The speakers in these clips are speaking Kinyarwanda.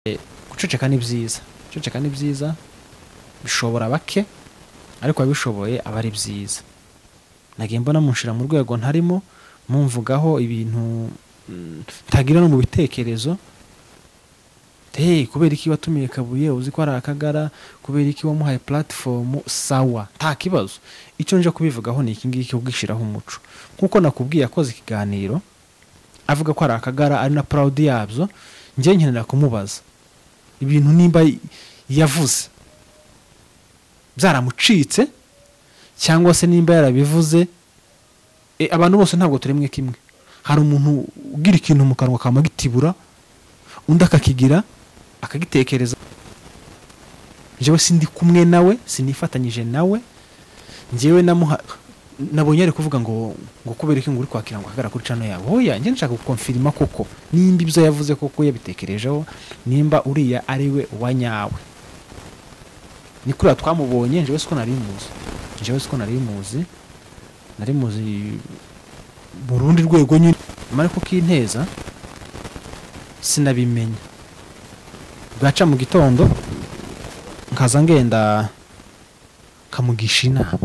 guceceka ni byiza, guceceka ni byiza bishobora bake ariko abishoboye aba ari byiza. Nagiye mbona munshira mu rwego ntarimo mumvugaho ibintu tagira no mu bitekerezo. Kubera iki watumiye Kabuye uzi ko ari Akagara, kubera iki wamuhaye platform sawa nta kibazo. Icyo nje kubivugaho ni iki ngiki ubwishiraho umuco. Nkuko nakubwiye akoze ikiganiro avuga ko ari Akagara ari na proud yabyo, nje nkenera kumubaza ibintu nimba yavuze byaramucitse cyangwa se nimba yarabivuze. Abantu bose ntabwo turemwe kimwe. Hari umuntu ugira ikintu mu kanwa kamagitibura undi akakigira akagitekereza. Jewe sindi kumwe nawe, sinifatanyije nawe. Njewe nabonye ari kuvuga ngo kubera iki nguri kwakira ngo Akagara kuri channel yawe. Hoya nje nshaka gukonfirma koko nimba ibyo yavuze koko yabitekerejeho, nimba uriya ari we wanyawe. Ni kuri twamubonye njewe siko nari muzi. Njewe siko nari muzi. Nari muzi Burundi rwego nyine mare ko kinteza sinabimenya. Bwaca mu gitondo nkaza ngenda kamugisha inama.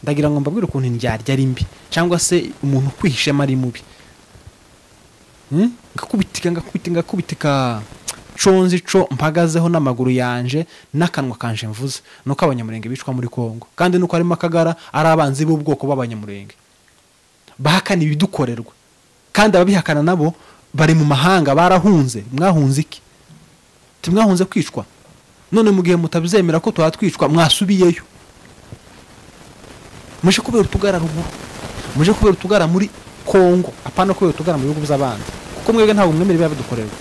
Ndagira ngo mbabwire ukuntu indyarya ari mbi cyangwa se umuntu kwihisha mari mubi. Ngakubitika conzi co mpagazeho n'amaguru yanje n'akanwa kanje mvuze nuko abanyamurenge bicwa muri Kongo, kandi nuko arimo Akagara ari abanzi b'ubwoko b'abanyamurenge bahakana ibidukorerwa, kandi ababihakana nabo bari mu mahanga barahunze. Mwahunze iki? Timwahunze kwicwa. None mu gihe mutabizemera ko twatwicwa mwasubiyeyo. Muje kubera utugara ruguru, muje kubera utugara muri Kongo, apana kubera utugara mu bihugu by'abandi, kuko mwebwe ntabwo mwemere biba bidukorerwa.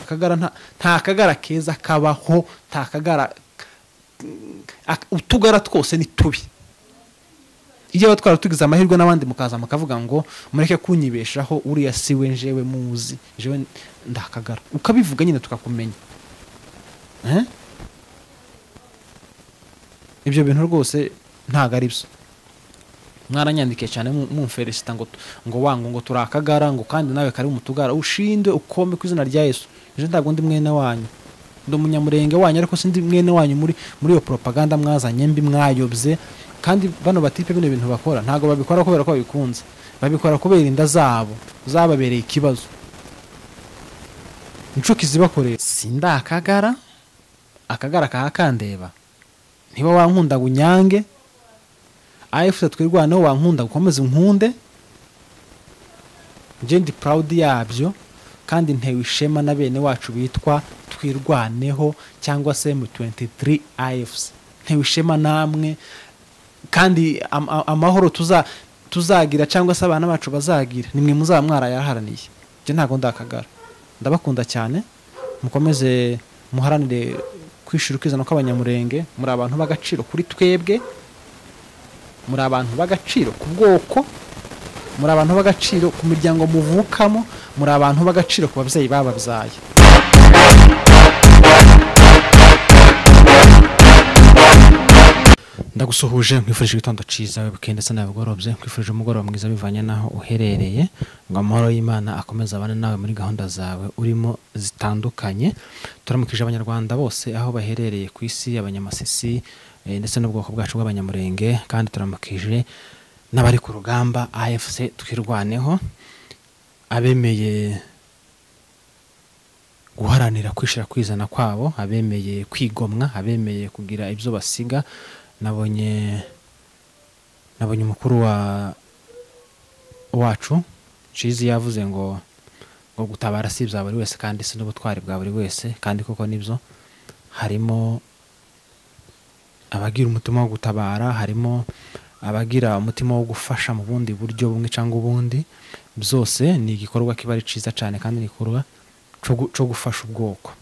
Akagara nta Akagara keza kabaho, nta Akagara. Utugara twose ni tubi. Iyo batwara tugize amahirwe n'abandi mukaza mukavuga ngo mureke kunyibeshaho uriya siwe njewe muzi, jewe ndakagara, ukabivuga nyine tukakumenya. Ibyo bintu rwose ntago ari byo. Mwaranyandikiye cyane mumferisita ngo wangu ngo turakagara ngo kandi nawe kari umutugara ushinde ukome ku izina rya Yesu. Je ntabwo ndi mwene wanyu, ndo munyamurenge wanyu, ariko sindi mwene wanyu muri iyo propaganda mwazanye mbi mwayobye. Kandi bano batipe bino bintu bakora ntago babikora kubera ko bikunze, babikora kubera inda zabo zababereye ikibazo. Inshuki zibakoreye sinda Akagara, Akagara kahakandeba. Niba wankunda gunyange AFC twirwaneho, wankunda gukomeza unkunde. Nje ndi proud yabyo kandi ntewe ishema na bene wacu bitwa twirwaneho cyangwa se mu 23 AFC. Ntewe ishema namwe kandi amahoro tuzagira cyangwa se abana bacu bazagira nimwe muzamwara yaharaniye. Je ntago ndakagara, ndabakunda cyane. Mukomeze muharanire kwishurukizana kw'abanyamurenge. Muri abantu bagaciro kuri twebwe, muri abantu bagaciro ku bwoko, muri abantu bagaciro ku miryango muvukamo, muri abantu bagaciro ku babyeyi bababyaye. Ndagusuhuje nkwifurije igitondo ciza weekend ndetse n'abagorobye, nkwifurije umugoroba mwiza bivanye naho uherereye. Ngo amahoro y'Imana akomeza abane nawe muri gahunda zawe urimo zitandukanye. Turamukije abanyarwanda bose aho baherereye ku isi, abanyamasisi ndetse n'ubwoko bwacu bw'abanyamurenge, kandi turamukije n'abari ku rugamba AFC twirwaneho, abemeye guharanira kwishira kwizana kwabo, abemeye kwigomwa, abemeye kugira ibyo basiga. Nabonye umukuru wacu Cizi yavuze ngo gutabara si bya buri wese kandi si n'ubutwari bwa buri wese, kandi koko nibyo. Harimo abagira umutima wo gutabara, harimo abagira umutima wo gufasha mu bundi buryo bumwe cyangwa ubundi. Byose ni igikorwa kiba ari ciza cyane kandi nikorwa cyo gufasha ubwoko.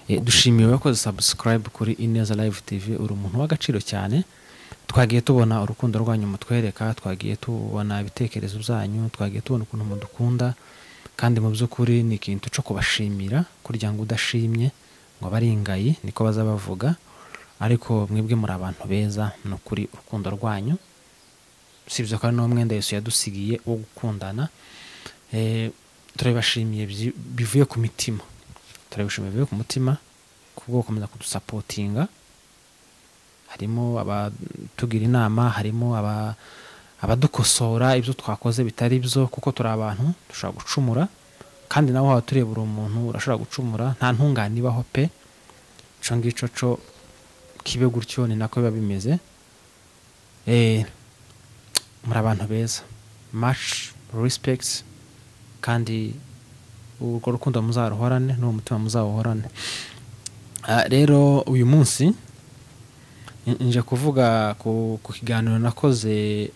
Dushimiye ko subscribe kuri Ineza Live TV. Uri umuntu w'agaciro cyane. Twagiye tubona urukundo rwanyu mutwereka, twagiye tubona ibitekerezo byanyu, twagiye tubona ukuntu mudukunda, kandi mu by'ukuri ni ikintu cyo kubashimira. Kurya ngo udashimye ngo baringayi niko bazabavuga, ariko mwebwe muri abantu beza no kuri urukundo rwanyu. Sibyo kandi no mwenda Yesu yadusigiye wo gukundana. turabashimiye bivuye ku mitima, turabishimiye bivuye ku mutima kubwo gukomeza kudusapotinga. Harimo abatugira inama, harimo abadukosora ibyo twakoze bitari byo, kuko turi abantu dushobora gucumura, kandi nawe waba turebera umuntu urashobora gucumura, nta ntungane ibaho pe. Ico ngico co kibe gutyo, ni nako biba bimeze. Muri abantu beza, much respect, kandi urwo rukundo muzaruhorane n'uwo mutima muzawuhorane. Rero uyu munsi nje kuvuga ku kiganiro nakoze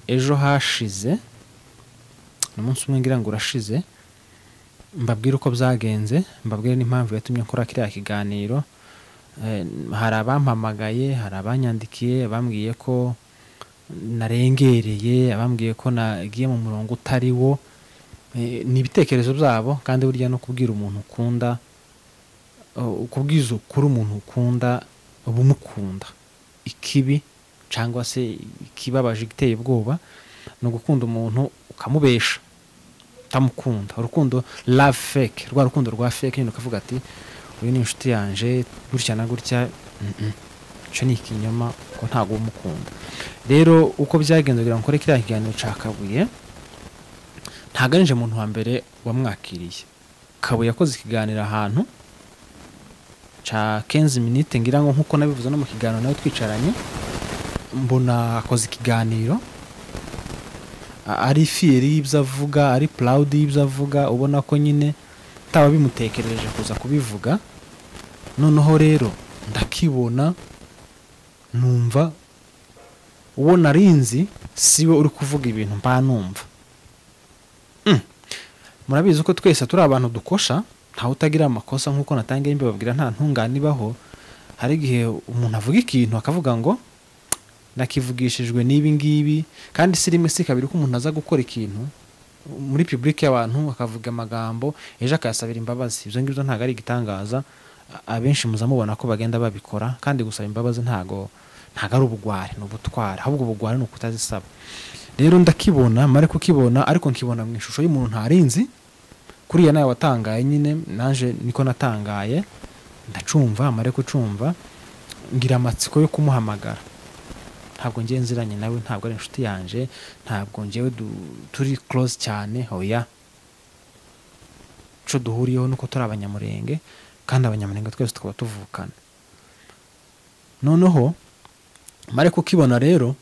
ejo hashize, umunsi umwe ngira ngo urashize, mbabwira uko byagenze, mbabwira n'impamvu yatumye nkora kiriya kiganiro. Hari abampamagaye, hari abanyandikiye, bambwiye ko narengereye, abambwiye ko nagiye mu murongo utari wo. Ni ibitekerezo byabo, kandi burya no kubwira umuntu ukunda, ukubwiza ukuri umuntu ukunda, uba umukunda. Ikibi cyangwa se ikibabaje giteye ubwoba no gukunda umuntu ukamubesha utamukunda. Urukundo love fake, rwa rukundo rwa fake, nyine ukavuga ati uyu ni inshuti yanje gutya na gutya, cyo ni ikinyoma, ko ntago umukunda. Rero uko byagenze kugira ngo nkore kiriya kiganiro ca Kabuye, ntaganije umuntu wa mbere wamwakiriye. Kabuye yakoze ikiganiro ahantu ca 15 minutes, ngira ngo nkuko nabivuze no mu kiganiro nawe twicaranye, mbona akoze ikiganiro ari fier y'ibyo avuga, ari proud y'ibyo avuga, ubona ko nyine taba bimutekereje kuza kubivuga. Noneho rero ndakibona, numva uwo narinzi siwe uri kuvuga ibintu mba numva. Murabizi ko twese turi abantu dukosha, ntawe utagira amakosa, nkuko natangiye mbibabwira, nta ntungane ibaho. Hari igihe umuntu avuga ikintu akavuga ngo nakivugishijwe n'ibi ngibi, kandi si rimwe si kabiri ko umuntu aza gukora ikintu muri public y'abantu akavuga amagambo ejo akayasabira imbabazi. Ibyo ngibyo ntago ari igitangaza, abenshi muzamubona ko bagenda babikora, kandi gusaba imbabazi ntago ari ubugwari, no butwara, ahubwo ubugwari no kutazisaba. Rero ndakibona, mare kukibona, ariko nkibona mu ishusho y'umuntu ntarinzi. Kuriya nawe watangaye nyine, nanje niko natangaye, ndacumva, mare kucumva, ngira amatsiko yo kumuhamagara. Ntabwo ngiye nziranye nawe, ntabwo ari inshuti yanje, ntabwo ngiye turi close cyane, hoya. Cyo duhuriyeho nuko turi abanyamurenge, kandi abanyamurenge twese tukaba tuvukana. Noneho mare kukibona rero,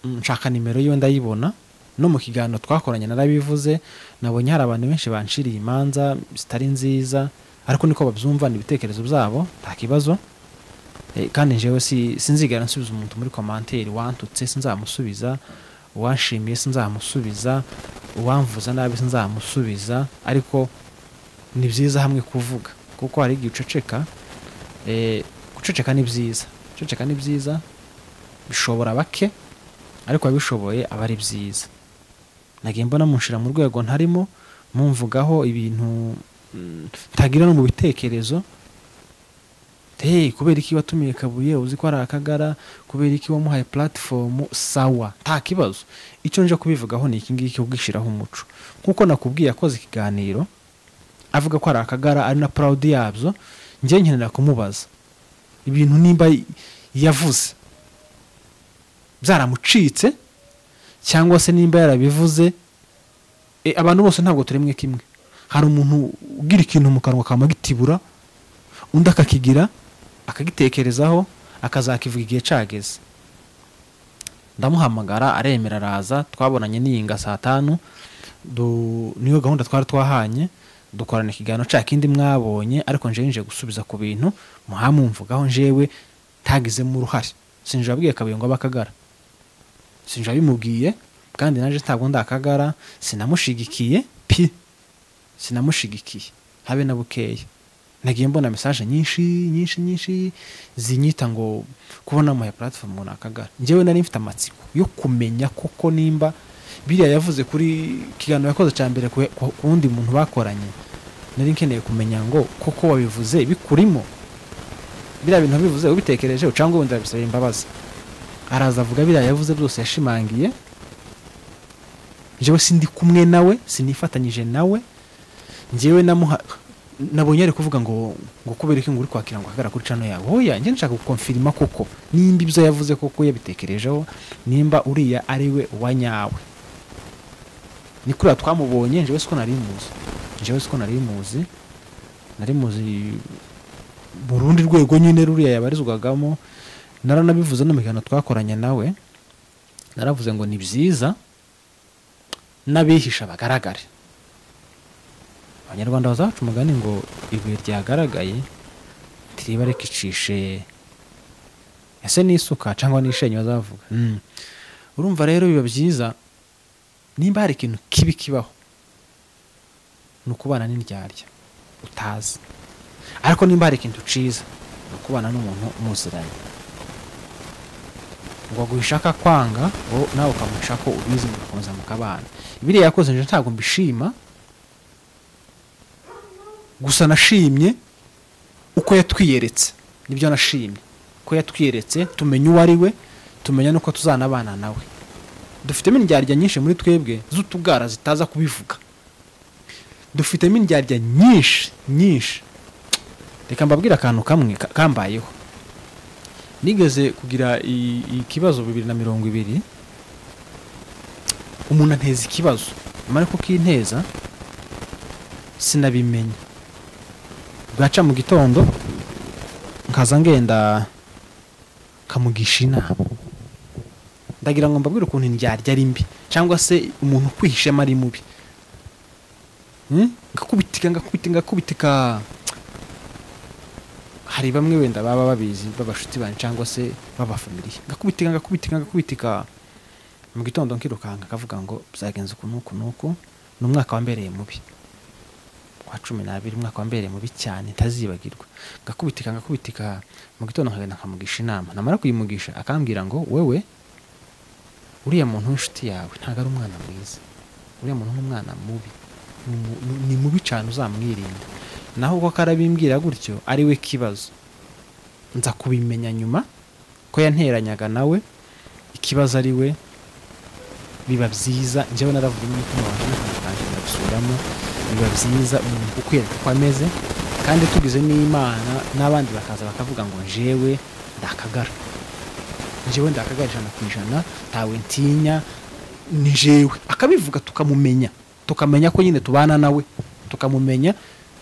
nshaka nimero yiwe ndayibona, no mu kiganiro twakoranye narabivuze, nabonye hari abantu benshi banshiriye imanza zitari nziza, ariko niko babyumva, ni ibitekerezo byabo, nta kibazo. Kandi njewe sinzigera nsubiza umuntu muri commentaire wantutse, sinzamusubiza, uwanshimiye sinzamusubiza, uwamvuza nabi sinzamusubiza. Ariko ni byiza hamwe kuvuga, kuko hari igihe uceceka. Guceceka ni byiza, guceceka ni byiza, bishobora bake, ariko abishoboye aba ari byiza. Nagiye mbona munshira mu rwego ntarimo, mumvugaho ibintu ntagira no mu bitekerezo. Kubera iki watumiye Kabuye, uzi ko ari akagara, kubera iki wamuhaye platform, sawa, nta kibazo. Icyo nje kubivugaho ni iki ngiki, ubwishiraho umuco. Kuko nakubwiye akoze ikiganiro avuga ko ari akagara, ari na proud yabyo, ngiye nkenera kumubaza ibintu nimba yavuze byaramucitse, cyangwa se nimba yarabivuze. Abantu bose ntabwo turemwe kimwe. Hari umuntu ugira ikintu mu kanwa kamagitibura, undi akakigira akagitekerezaho, akazakivuga igihe cageze. Ndamuhamagara, aremera, araza, twabonanye n'iyinga saa 5, niyo gahunda twari twahanye, dukorana ikiganiro ca kindi mwabonye, ariko nje gusubiza ku bintu muhamumvugaho njewe tagize mu ruhari. Sinje abwiye Kabuye ngo abakagara, sinje abimubwiye, kandi naje ntabwo ndakagara, sinamushigikiye sinamushigikiye habe na bukeye. Nagiye mbona message nyinshi zinyita ngo kubona mu platform ngo nakagara. Njewe nari mfite amatsiko yo kumenya koko nimba biriya yavuze kuri kiganiro yakoze cya mbere ku wundi muntu bakoranye. Nari nkeneye kumenya ngo koko wabivuze bikurimo, biriya bintu bivuze ubitekereje cyangwa wenda bisaba imbabazi. Araza avuga biriya yavuze byose, yashimangiye njyewe sindi kumwe nawe, sinifatanyije nawe, njyewe nabonye ari kuvuga ngo kubera iki ngo uri kwakira ngo hagara kuri channel yawe. Oya, njye nshaka gukonfirma koko nimba ibyo yavuze koko yabitekerejeho, nimba uriya ari we wanyawe. Ni kuri twamubonye, njyewe siko nari muzi, nari muzi Burundi rwego nyine ruriya yabarizwagamo. Naranabivuze no migano twakoranye nawe, naravuze ngo ni byiza n'abihisha bagaragare. Abanyarwanda bazaca umugani ngo ibuye ryagaragaye tiriba rekicishe ese n'isuka cyangwa n'ishenyo bazavuga. Urumva rero biba byiza nimba hari ikintu kibi kibaho nukubana n'indyarya utazi, ariko nimba hari ikintu ciza nukubana n'umuntu muziranye. Ngo gushaka kwanga nawe ukamuhisha ko ubizi mukomeza mukabana. Ibiri yakoze nje ntabwo mbishima, gusa nashimye uko yatwiyeretse. Nibyo nashimye ko yatwiyeretse, tumenya uwo ari we, tumenya nuko tuzanabana nawe. Dufitemo indyarya nyinshi muri twebwe z'utugara zitaza kubivuga, dufitemo indyarya nyinshi. Reka mbabwira akantu kamwe kambayeho. Nigeze kugira ikibazo 2020, umuntu anteza ikibazo mara ko kinteza sinabimenya. Bwaca mu gitondo nkaza ngenda kamugisha inama, ndagira ngo mbabwire ukuntu indyarya ari mbi cyangwa se umuntu kwihishema ari mubi. Ngakubitika hari bamwe wenda baba babizi babashuti banje cyangwa se babafamiliye. Ngakubitika mu gitondo nkirukanga kavuga ngo byagenze kunuko n'umwaka wambereye mubi wa 12, umwaka wambereye mubi cyane ntazibagirwa. Ngakubitika mu gitondo nkagenda nkamugisha inama, namara kuyimugisha akambwira ngo wewe uriya muntu w'inshuti yawe ntago ari umwana mwiza, uriya muntu n'umwana mubi, ni mubi cyane uzamwirinda. Naho uko karabimbwira gutyo ari we kibazo, nza kubimenya nyuma ko yanteranyaga nawe ikibazo ari we. Biba byiza njyewe naravuga n'umutima wanjye kandi ndabisubiramo, biba byiza umuntu ukwereka ko ameze, kandi tugize n'Imana n'abandi bakaza bakavuga ngo njyewe ndakagara ijana ku ijana, tawe ntinya ni jewe, akabivuga tukamenya ko nyine tubana nawe,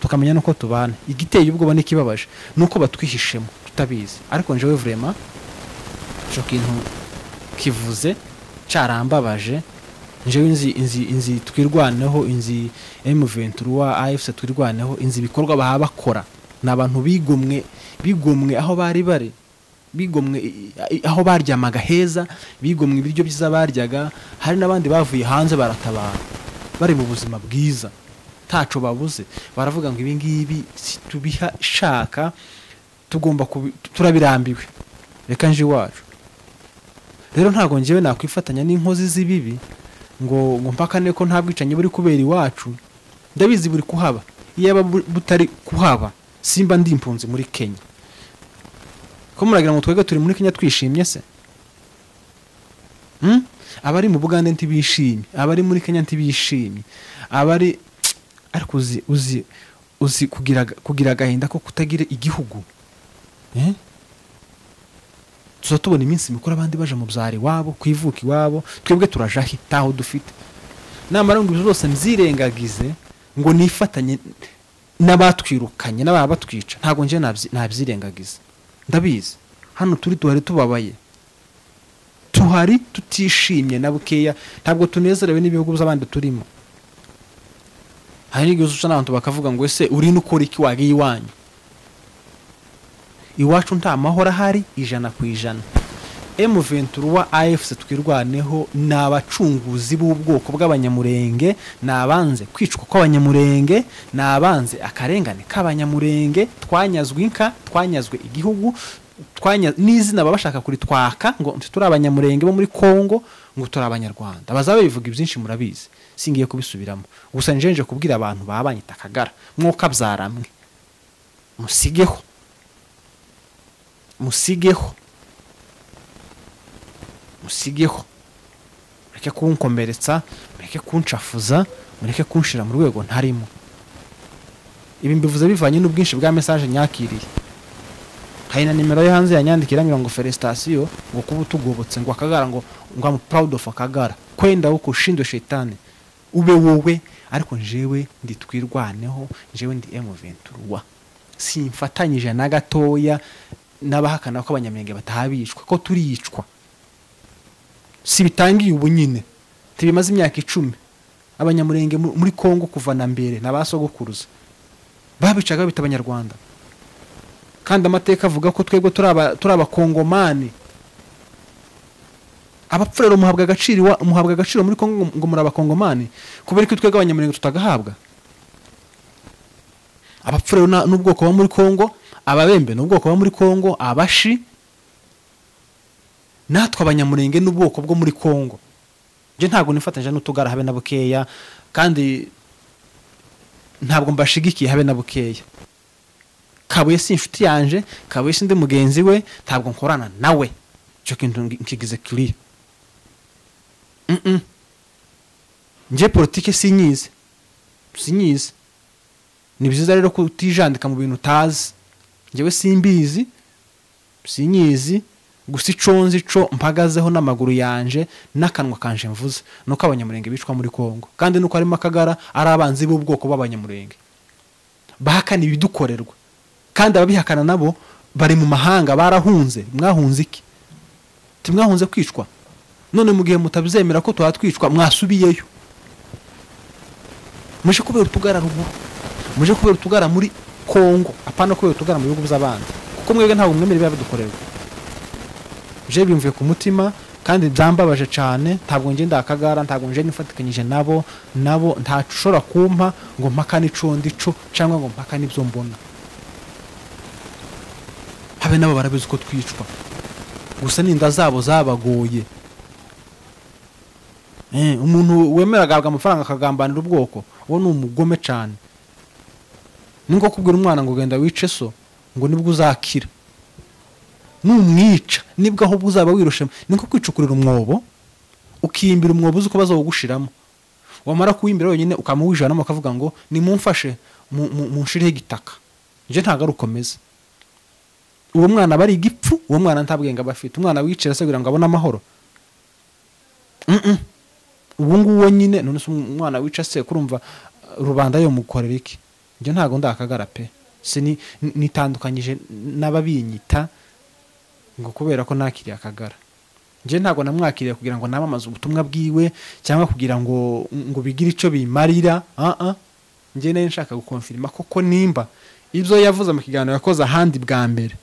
tukamenya nuko tubana. Igiteye ubwoba n'ikibabaje nuko batwihishemo tutabizi, ariko njyewe vraiment cyo kintu kivuze carambabaje. Njyewe inzi twirwaneho, inzi M23 AFC twirwaneho, inzi bikorwa bakora n'abantu bigomwe aho bari bigomwe aho baryamaga heza, bigomwe ibiryo byiza baryaga. Hari n'abandi bavuye hanze baratabara bari mu buzima bwiza taco babuze, baravuga ngo ibi ngibi tubiha shaka, tugomba turabirambiwe, reka nje wacu. Rero ntago njyewe nakwifatanya n'inkozi z'ibibi ngo mpakane ko nta bwicanye buri kubera iwacu. Ndabizi buri kuhaba, iyaba butari kuhaba simba ndi impunzi muri Kenya. Ko muragira ngo twege turi muri Kenya twishimye se? Abari mu Bugande ntibishimye, abari muri Kenya ntibishimye, abari ariko uzi kugira gahinda ko kutagira igihugu. Tuzatubona iminsi mikuru abandi baje mu byari wabo kwivuka iwabo, twebwe turaja hitaho dufite. Namara ngo byose nzirengagize ngo nifatanye n'abatwirukanye n'ababatwica, ntago nje nabyirengagize. Ndabizi hano turi tubabaye, tuhari tutishimye na bukeya, ntabwo tunezerewe n'ibihugu by'abandi turimo. Hari igihe n'abantu bakavuga ngo ese uri n'ukora iki wagiye iwanyu? Iwacu nta mahoro ahari 100%. M23 AFC twirwaneho n'abacunguzi b'ubwoko bw'abanyamurenge, nabanze kwicwa kw'abanyamurenge, nabanze akarengane k'abanyamurenge, twanyazwe inka, twanyazwe igihugu, n'izina babashaka kuri twaka ngo turi abanyamurenge bo muri Kongo, ngo turi abanyarwanda. Bazabe bivuga ibyinshi murabizi, singiye kubisubiramo. Gusa njenje kubwira abantu babanyita Kagara, mwoka byaramwe musigeho mureke kunkomeretsa, mureke kuncafuza, mureke kunshira mu rwego ntarimo. Ibi mbivuze bivanye n'ubwinshi bwa message nyakiriye. Hari na nimero yo hanze yanyandikira ngo felicitation ngo kuba tugobotse ngo Akagara ngo I'm proud of Akagara. Kwenda uko shindo shetani ube wowe, ariko njewe nditwirwaneho, njewe ndi M23. Simfatanyije na gatoya n'abahakana ko abanyamurenge batahabishwa, ko turicwa. Si bitangiye ubu nyine, tibimaze imyaka 10 abanyamurenge muri Kongo kuva na mbere n'abasogokuruza babicaga bita abanyarwanda. Kandi amateka avuga ko twebwe turaba Kongomani. Abapfurero muhabwa agaciro muri Kongo ngo muri abakongomani, kubera ko twebwe abanyamurenge tutagahabwa. Abapfurero n'ubwoko ba muri Kongo, ababembe n'ubwoko ba muri Kongo, abashi natwe abanyamurenge n'ubwoko bwo muri Kongo. Je ntago nifatanyije n'utugara habe na bukeya, kandi ntabwo mbashigikiye habe na bukeya. Kabuye si inshuti yanje, Kabuye si ndi mugenzi we, ntabwo nkorana nawe. Cyo kintu nkigize clear. Nje politike sinyize. Ni byiza rero kutijandika mu bintu utazi. Njewe simbizi, sinyizi, gusa iconzi co mpagazeho n'amaguru yanje n'akanwa kanje mvuze nuko abanyamurenge bicwa muri Kongo, kandi nuko arimo Akagara ari abanzi b'ubwoko b'abanyamurenge bahakana ibidukorerwa, kandi ababihakana nabo bari mu mahanga barahunze. Mwahunze iki? Timwahunze kwicwa? None mu gihe mutabizemera ko twatwicwa mwasubiyeyo. Muje kubera utugara ruguru, muje kubera utugara muri Kongo, apana kubera utugara mu bihugu by'abandi, kuko mwebwe ntabwo mwemere bibadukorerwa. Je bimvuye ku mutima kandi byambabaje cyane. Ntabwo nje ndakagara, ntabwo nje nifatikanyije nabo ntashobora kumpa ngo mpaka nico ndico cyangwa ngo mpaka nibyo mbona. Habe nabo barabizi ko twicwa, gusa ninda zabo zabagoye. Umuntu wemera agabwa amafaranga akagambanira ubwoko, uwo ni umugome cyane. Ningo kubwira umwana ngo genda wice so ngo nibwo uzakira, numwica nibwo aho buzaba wirushe. Ninko kwicukurira umwobo, ukiyimbira umwobo uzi ko bazogushiramo, wamara kuyimbira wenyine ukamuwijana mukavuga ngo nimumfashe munshirihe igitaka. Je ntago arukomeza. Uwo mwana bari igipfu, uwo mwana ntabwenga bafite. Umwana wicira se kugira ngo abone amahoro. Ubu nguwo nyine none se umwana wica se kurumva rubanda yo mukorera iki? Je ntago ndakagara pe. Se nitandukanyije n'ababinyita ngo kubera ko nakiriye Akagara. Je ntago namwakiriye kugira ngo namamaze ubutumwa bwiwe cyangwa kugira ngo bigire ico bimarira. Je nari nshaka gukonfirma koko nimba ibyo yavuze mu kiganiro yakoze ahandi bwa mbere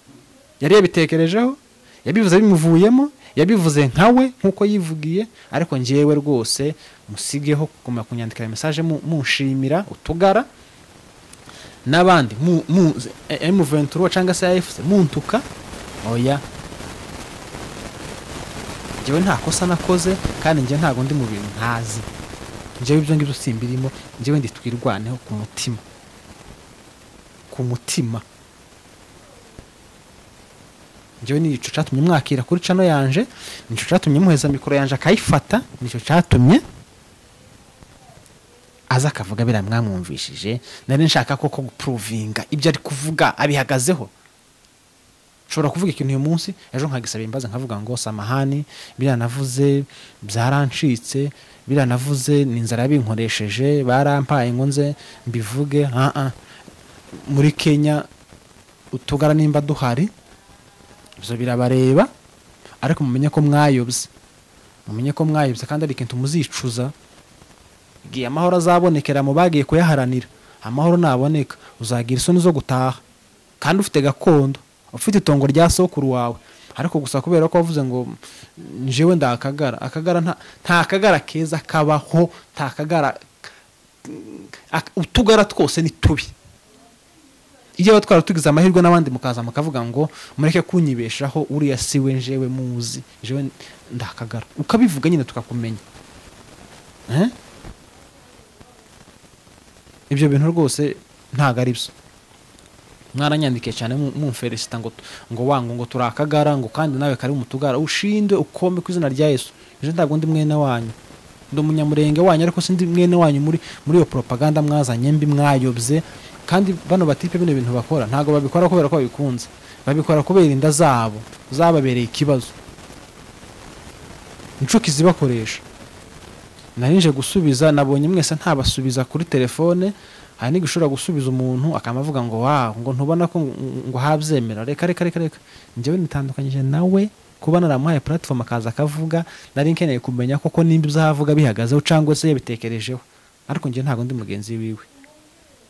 yari yabitekerejeho, yabivuze bimuvuyemo, yabivuze nkawe nkuko yivugiye. Ariko njewe rwose musigeho kuguma kunyandikira message munshimira utugara n'abandi M23 cyangwa se AFC muntuka. Oya, jewe nta kosa nakoze, kandi nje ntago ndi mu bintu ntazi. Njewe ibyo ngibyo simbirimo, njewe nditwirwaneho ku mutima. Njewe ni ico catumye mwakira kuri cano yanje, nico catumye muheza mikoro yanje akayifata, nico catumye aza akavuga bira mwamwumvishije. Nari nshaka koko guprovinga ibyo ari kuvuga abihagazeho. Shobora kuvuga ikintu uyu munsi, ejo nkagisaba imbaza nkavuga ngo samahani, biranavuze byarancitse, biranavuze n'inzara yabinkoresheje, barampaye ngo nze mbivuge. Muri Kenya utugara nimba duhari, ibyo birabareba, ariko mumenye ko mwayobye, kandi ari ikintu muzicuza. Giye amahoro azabonekera mu bagiye kuyaharanira. Amahoro naboneka uzagira isoni zo gutaha, kandi ufite gakondo, ufite itongo rya sokuru wawe. Ariko gusa kubera ko wavuze ngo njewe ndakagara, Akagara nta Akagara keza kabaho, nta Akagara. Utugara twose ni tubi. Iyo batwara tugize amahirwe n'abandi mukaza mukavuga ngo mureke kunyibeshaho, uriya siwe njewe muzi, jewe ndakagara, ukabivuga nyine tukakumenya. Ibyo bintu rwose ntago ari byo. Mwaranyandikiye cyane mumfelicita ngo wangu ngo turakagara, ngo kandi nawe kari umutugara ushinde ukome ku izina rya Yesu. Je ntago ndi mwene wanyu. ndi umunyamurenge wanyu ariko sindi mwene wanyu muri iyo propaganda mwazanye mbi mwayobye. Kandi bano batipe bino bintu bakora ntago babikora kubera ko babikunze, babikora kubera inda zabo zababereye ikibazo, inshuki zibakoresha. Narinje gusubiza, nabonye mwese ntabasubiza kuri telefone, hari n'igishobora gusubiza umuntu akamavuga ngo ngo ntubona ko ngo habyemera. Reka njyewe nitandukanyije nawe kuba naramuhaye platform akaza akavuga, nari nkeneye kumenya koko nimba uzavuga bihagazeho cyangwa se yabitekerejeho, ariko njye ntago ndi mugenzi wiwe.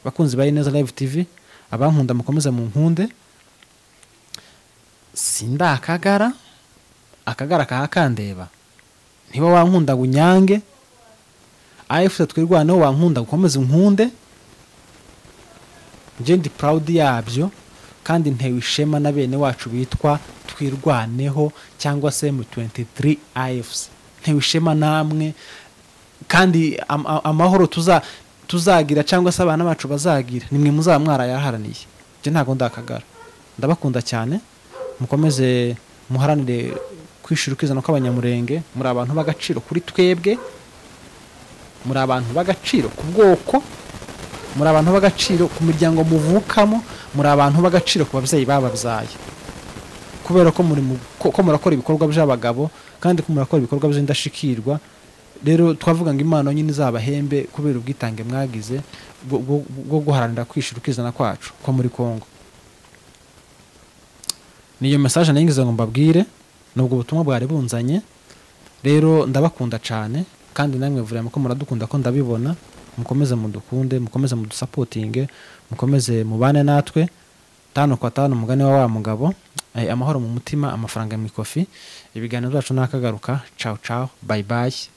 Bakunzi ba Ineza Live TV, abankunda mukomeza mu nkunde, sinda akagara kahakandeba. Niba wankunda gunyange AFC twirwaneho, wankunda gukomeza inkunde, nje ndi proud yabyo kandi ntewe ishema na bene wacu bitwa twirwaneho cyangwa se mu 23 AFC. Ntewe ishema namwe kandi amahoro tuzagira cyangwa se abana bacu bazagira nimwe muzaba mwarayaharaniye. Je ntago ndakagara, ndabakunda cyane, mukomeze muharanire kwishurukizana kw'abanyamurenge. Muri abantu bagaciro kuri twebwe, muri abantu bagaciro ku bwoko, muri abantu bagaciro ku miryango muvukamo, muri abantu bagaciro ku babyeyi bababyaye, kubera ko ko murakora ibikorwa by'abagabo kandi ko murakora ibikorwa by'indashikirwa. Rero twavuga ngo Imana nyine izabahembe kubera ubwitange mwagize bwo guharanira kwishurukizana kwacu ko muri Kongo. Niyo message nangize ngo mbabwire, nubwo ubutumwa bwari bunzanye. Rero ndabakunda cyane kandi namwe vraiment ko muradukunda ko ndabibona. Mukomeze mudukunde, mukomeze mudusupportinge, mukomeze mubane natwe 5 kwa 5 mugane wa mugabo. Amahoro mu mutima, amafaranga mu ikofi. Ibiganiro byacu nakagaruka. Ciao, bye bye.